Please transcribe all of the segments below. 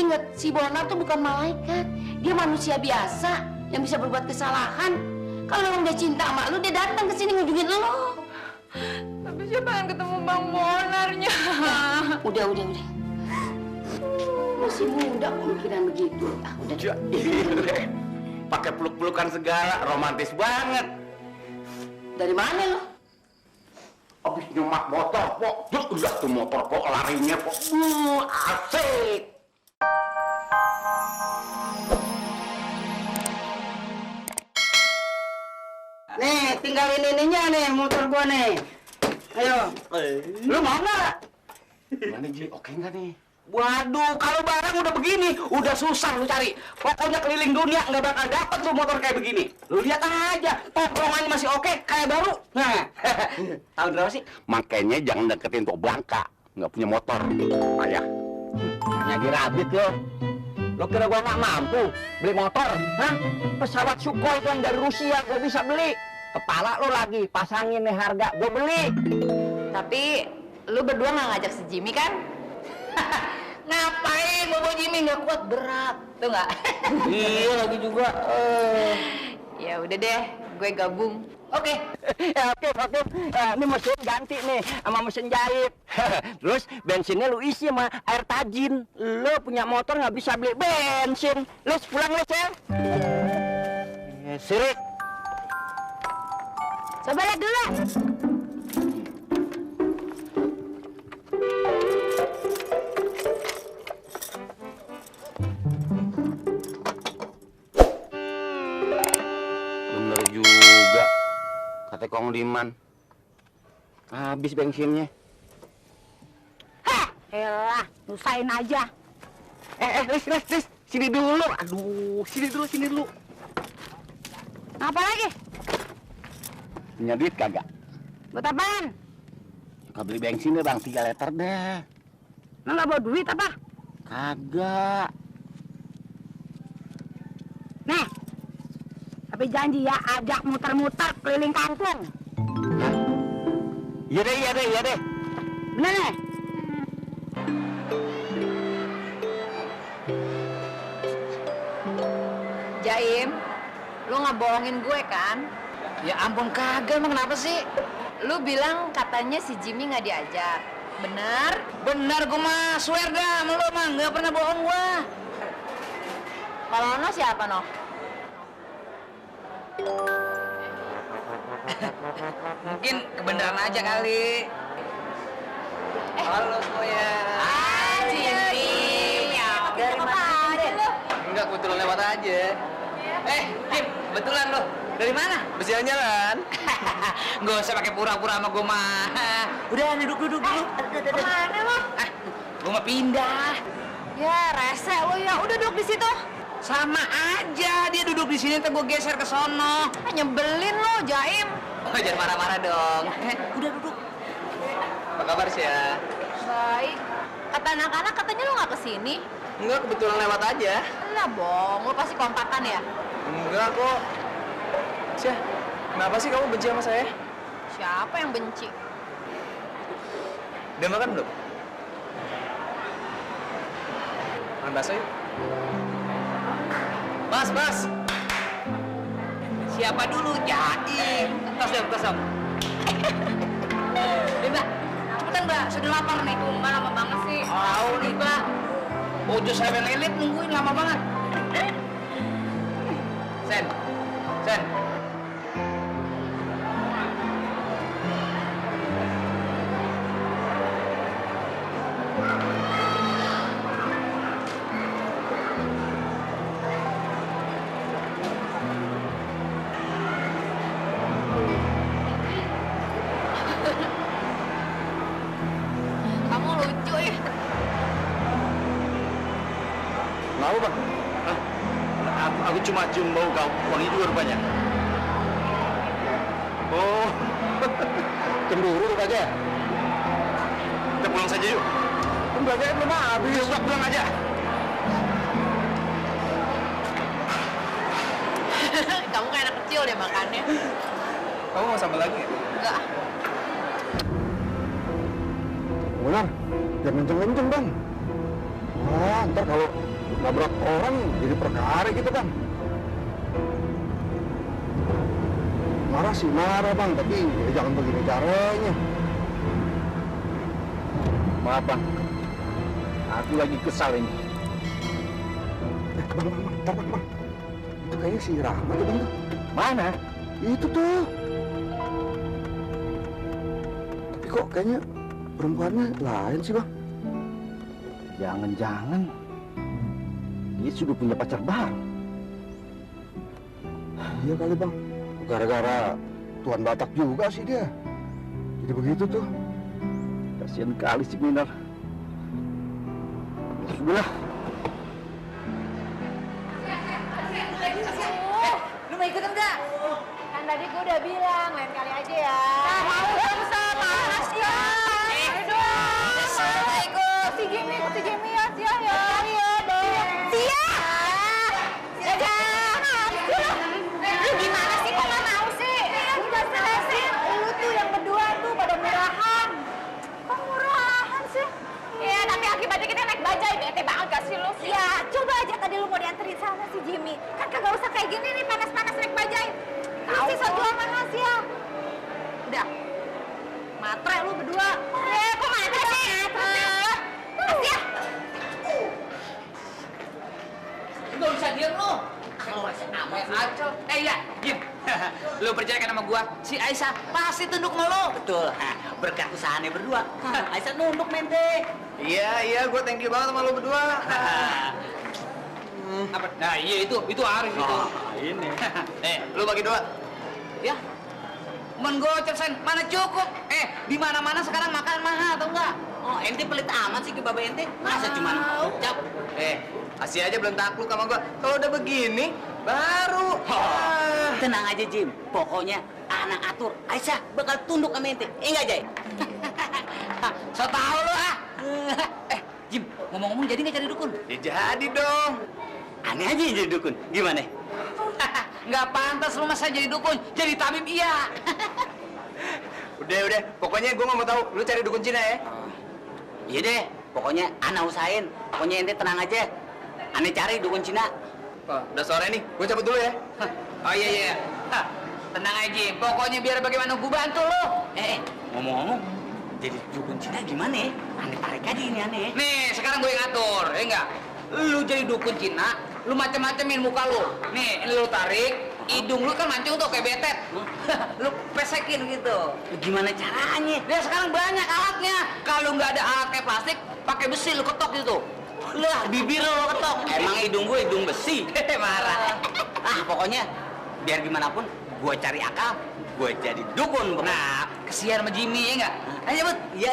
inget, si Bona tuh bukan malaikat. Dia manusia biasa yang bisa berbuat kesalahan. Kalau memang dia cinta sama lu, dia datang ke sini ngujungin lu. Tapi saya pengen ketemu Bang Bonarnya. Udah. Masih muda kok mikiran begitu. Udah. Pakai peluk-pelukan segala, romantis banget. Dari mana lo? Abis nyemak motor, Pok. Udah tuh motor, Pok, larinya, Pok. Asik. Nih, tinggalin ininya nih, motor gua nih. Ayo. Lu mau nggak? Gimana, Ji? Oke nggak nih? Waduh, kalau barang udah begini, udah susah lu cari. Pokoknya keliling dunia nggak bakal dapet lu motor kayak begini. Lu lihat aja, tongkrongannya masih oke, kayak baru. Nah, tahun berapa sih? Makanya jangan deketin Tok Bangka. Nggak punya motor. Ayah. Nyagi rabit lo. Lo kira gua nggak mampu beli motor? Hah? Pesawat Sukhoi itu yang dari Rusia gua bisa beli. Kepala lo lagi pasangin nih harga, gua beli. Tapi lu berdua nggak ngajak si Jimmy kan? Ngapain Bobo Jimmy nggak kuat berat, tuh nggak? Iya lagi juga. Ya udah deh, gue gabung. Oke. Oke. Ini mesin ganti nih sama mesin jahit. Terus bensinnya lu isi sama air tajin. Lu punya motor nggak bisa beli bensin. Les pulang les ya. Sirik. Coba lihat dulu. Bener juga. Kata Kong Diman. Habis bensinnya. Hah, elah, nusain aja. Lis. Sini dulu. Aduh, sini dulu. Apa lagi? Punya duit kagak? Buat apaan? Nggak beli bensin deh, Bang. 3 liter deh. Lo nggak bawa duit apa? Kagak. Nih, tapi janji ya, ajak muter-muter keliling kampung. Iya deh. Bener nih? Jaim, lu nggak bohongin gue kan? Ya ampun kagak, emang kenapa sih? Lu bilang katanya si Jimmy nggak diajak. Bener? Benar gue mah, swear dah sama lu mah, nggak pernah bohong gua. Kalau No siapa No? Mungkin kebenaran aja kali. Halo semuanya. Jimmy, ya dari mana aja lu? Enggak, kebetulan lewat aja. Kim, kebetulan lo. Dari mana? Berjalan-jalan. Nggak usah pakai pura-pura sama gue mah. Udah, duduk dulu. Kemana lo? Gue mau pindah. Ya rese lo ya, udah duduk di situ. Sama aja, dia duduk di sini, ntar gue geser ke sono. Nyebelin lo, Jaim. Oh, jangan marah-marah dong. Udah duduk. Apa kabar sih ya? Baik. Kata anak-anak katanya lo nggak kesini. Enggak, kebetulan lewat aja. Lah bohong, lo pasti kontakan ya? Enggak kok. Syah, kenapa sih kamu benci sama saya? Siapa yang benci? Udah makan belum? Makan bakso yuk. Mas. Siapa dulu? Jaim. Tos dong. Mbak, cepetan Mbak, sudah lapar nih. Mbak lama banget sih. Tahu nih, Pak. Ojo saya lelit nungguin lama banget. Sen. Kamu lucu ya. Mau bang? Hah? Aku cuma cium bau kau, wangi juga rupanya. Oh, cemburu rupanya. Kita pulang saja yuk. Pembelajaran belum habis. Sudah pulang aja. Kamu kayak anak kecil deh makannya. Kamu mau sambal lagi ya? Enggak. Ular, jangan kenceng-kenceng bang. Ntar kalau nabrak orang jadi perkara gitu Bang. Marah sih marah Bang, tapi ya jangan begini caranya. Maaf Bang, aku lagi kesal ini. Bang. Itu kayaknya si Rahmat tuh Bang. Mana? Itu tuh. Tapi kok kayaknya perempuannya lain sih Bang. Jangan-jangan dia sudah punya pacar baru. Iya kali Bang. Gara-gara Tuan Batak juga sih dia. Jadi begitu tuh. Kasihan kali si Minar. Sudah. Lu mau ikut enggak? Kan tadi gue udah bilang, lain kali aja ya. Nah, mau dong, panas ya. Saya ikut. Si Jimmy ya, Sia ya. Ayo dong. Sia! Lu gimana sih, kok nggak mau sih? Udah selesai. Lu tuh yang berdua tuh pada murahan. Kok murahan sih? Iya, tapi akibatnya kita naik bajai, bete banget gak sih lu? Iya, coba aja tadi lu mau dianterin sama si Jimmy. Kan kagak usah kayak gini nih, panas-panas naik bajai. Lu sih so jual mahal sih ya. Udah. Matre lu berdua. Kok matre sih? Terus ya. Nggak usah diem lu. Kalau masih amat acol. Iya, Jim. Lu percaya kan sama gua? Si Aisyah pasti tunduk sama lu. Betul. Berkat usahanya berdua. Aisyah nunduk mente. Iya, gue thank you banget sama lo berdua. Apa? Nah, iya itu Arif itu. Ini. Lu bagi dua. Ya. Men gocap sen, mana cukup? Di mana-mana sekarang makan mahal atau enggak? Oh, ente pelit amat sih ke Baba ente. Masa cuma ucap? Masih aja belum takluk sama gue. Kalau udah begini, baru. Tenang aja, Jim. Pokoknya anak atur. Aisyah bakal tunduk sama ente. Enggak, Jay? So tau lu ah. Jim, ngomong-ngomong jadi nggak jadi dukun? Ya jadi dong. Aneh aja yang jadi dukun. Gimana? Nggak pantas lu masa jadi dukun, jadi tabib iya. Udah. Pokoknya gue nggak mau tahu. Lu cari dukun Cina ya. Iya deh. Pokoknya ana usahain. Pokoknya ente tenang aja. Aneh cari dukun Cina. Udah sore nih. Gue cabut dulu ya. Oh iya. Tenang aja, pokoknya biar bagaimana gue bantu lu. Ngomong-ngomong, jadi dukun Cina gimana ya? Aneh tarik aja ini aneh. Nih, sekarang gue yang ngatur, ya enggak? Lu jadi dukun Cina, lu macem-macemin muka lu. Nih, ini lu tarik, hidung lu kan mancung tuh kayak betet. Lu pesekin gitu. Gimana caranya? Dia sekarang banyak alatnya. Kalau nggak ada alat kayak plastik, pakai besi lu ketok gitu. Lah, bibir lo ketok. Emang hidung gue hidung besi. Marah. Pokoknya biar gimana pun, gue cari akal, gue jadi dukun. Nah, kesian sama Jimmy, ya enggak? Ayo, Bud. Iya.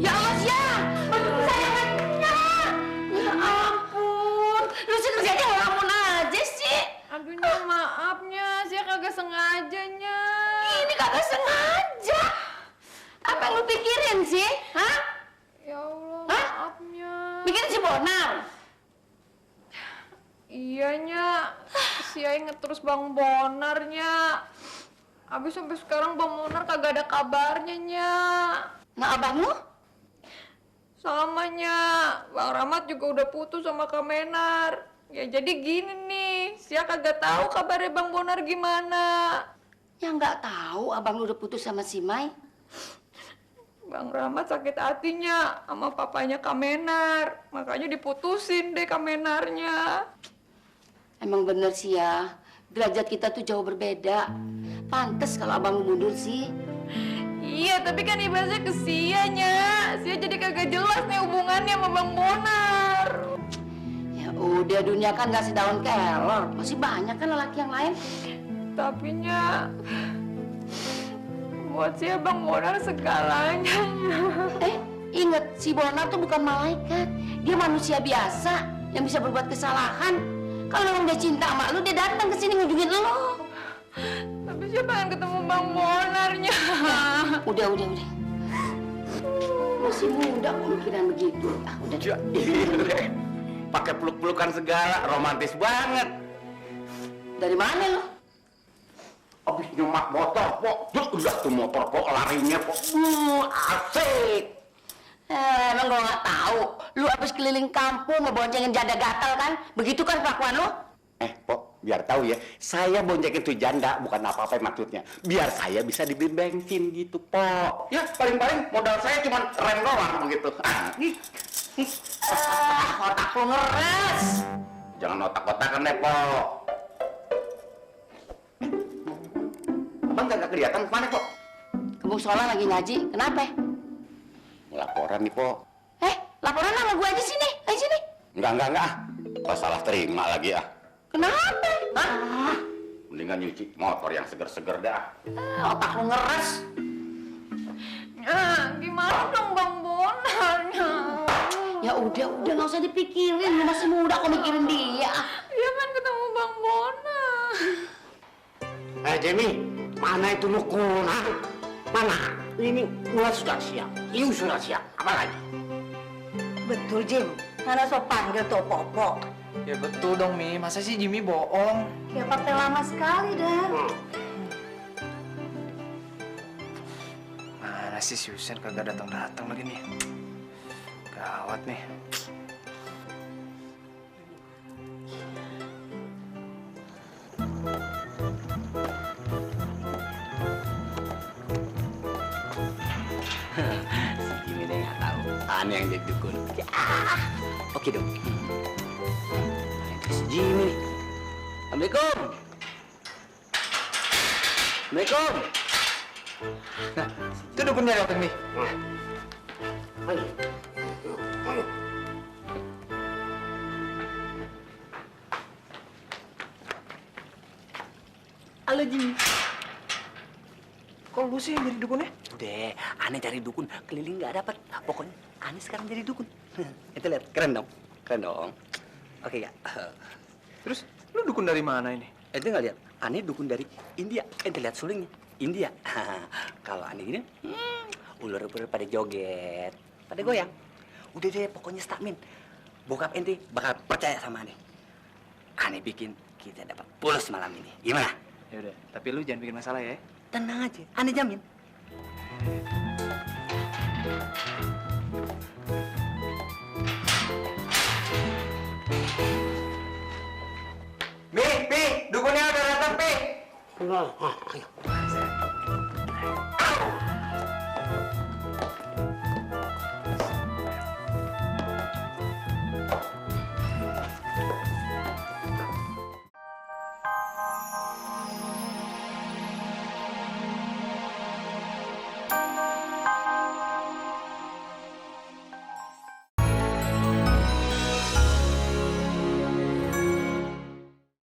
Ya Allah, Sia! Aduh, kesayangannya! Ya ampun! Lu sih kerjanya ngelamun aja sih! Aduhnya maafnya, saya kagak sengajanya. Ini kagak sengaja! Apa yang lu pikirin sih? Hah? Ya Allah, Hah? maafnya. Mikirin si Bonar? Iyanya, saya inget terus Bang Bonarnya. Abis sampai sekarang Bang Bonar kagak ada kabarnya, Nya. Nah, abang lu? Samanya, Bang Rahmat juga udah putus sama Kak Menar. Ya jadi gini nih, saya kagak tahu kabarnya Bang Bonar gimana. Ya nggak tahu abang lu udah putus sama si Mai. Bang Rahmat sakit hatinya sama papanya Kak Menar. Makanya diputusin deh Kak Menarnya. Emang bener sih ya, derajat kita tuh jauh berbeda. Pantes kalau abang lu mundur sih. Iya, tapi kan ibaratnya ke Sia-nya. Sia jadi kagak jelas nih hubungannya sama Bang Bonar. Ya udah, dunia kan nggak sedaun kelor. Masih banyak kan lelaki yang lain. Tapi Nya, buat Sia Bang Bonar segalanya. Ingat, si Bonar tuh bukan malaikat. Dia manusia biasa yang bisa berbuat kesalahan. Kalau memang dia cinta sama lu, dia datang ke sini ngunjungin lu. Tapi Sia pengen ketemu Bang Bonarnya. Udah. Masih muda kok mikiran begitu. Ah, udah. Pakai peluk-pelukan segala, romantis banget. Dari mana lo? Abis nyemak motor, Pok. Udah tuh motor, Pok, larinya, Pok. Asik. Emang gua nggak tahu. Lu habis keliling kampung ngeboncengin janda gatal kan? Begitu kan kelakuan lu? Pok, biar tahu ya, saya boncengin tuh janda, bukan apa-apa maksudnya. Biar saya bisa dibeli bensin gitu, Pok. Ya, paling-paling modal saya cuma rem doang begitu. Otak lu ngeres. Jangan otak-otakan deh, Pok. Abang nggak kelihatan kemana, Pok? Kebun sekolah lagi ngaji. Kenapa? Laporan nih, Pok. Laporan sama gua aja sini. Ayo sini. Enggak. Pas salah terima lagi, ah. Kenapa? Hah? Mendingan nyuci motor yang seger-seger dah. Otak lu ngeres. Gimana dong Bang Bonarnya? Ya udah nggak usah dipikirin. Lu masih muda kok mikirin dia. Dia kan ketemu Bang Bonar. Jamie, mana itu nukunan? Mana? Ini gua sudah siap. You sudah siap. Apa lagi? Betul, Jim. Mana so panggil tuh Popo. Ya betul dong, Mi. Masa sih Jimmy bohong? Ya partai lama sekali dah. Mana sih si Husen kagak datang-datang lagi nih? Gawat nih. Si Jimmy deh nggak tahu. Aneh yang jadi dukun. Oke dong. Si Jimmy nih. Assalamualaikum. Assalamualaikum. Nah, itu dukunnya datang nih. Halo, Jim. Kok lu sih yang jadi dukunnya? Udah, aneh cari dukun keliling nggak dapat. Pokoknya aneh sekarang jadi dukun. Itu lihat, keren dong, keren dong. Oke ya. Terus lu dukun dari mana ini? Ente nggak lihat? Aneh dukun dari India. Ente lihat sulingnya, India. Kalau aneh gini, ular-ular pada joget, pada goyang. Udah deh, pokoknya stamin. Bokap ente bakal percaya sama aneh. Aneh bikin kita dapat pulas malam ini. Gimana? Ya udah, tapi lu jangan bikin masalah ya. Tenang aja, aneh jamin. Mi, dukunnya udah datang, Pi. Ayo.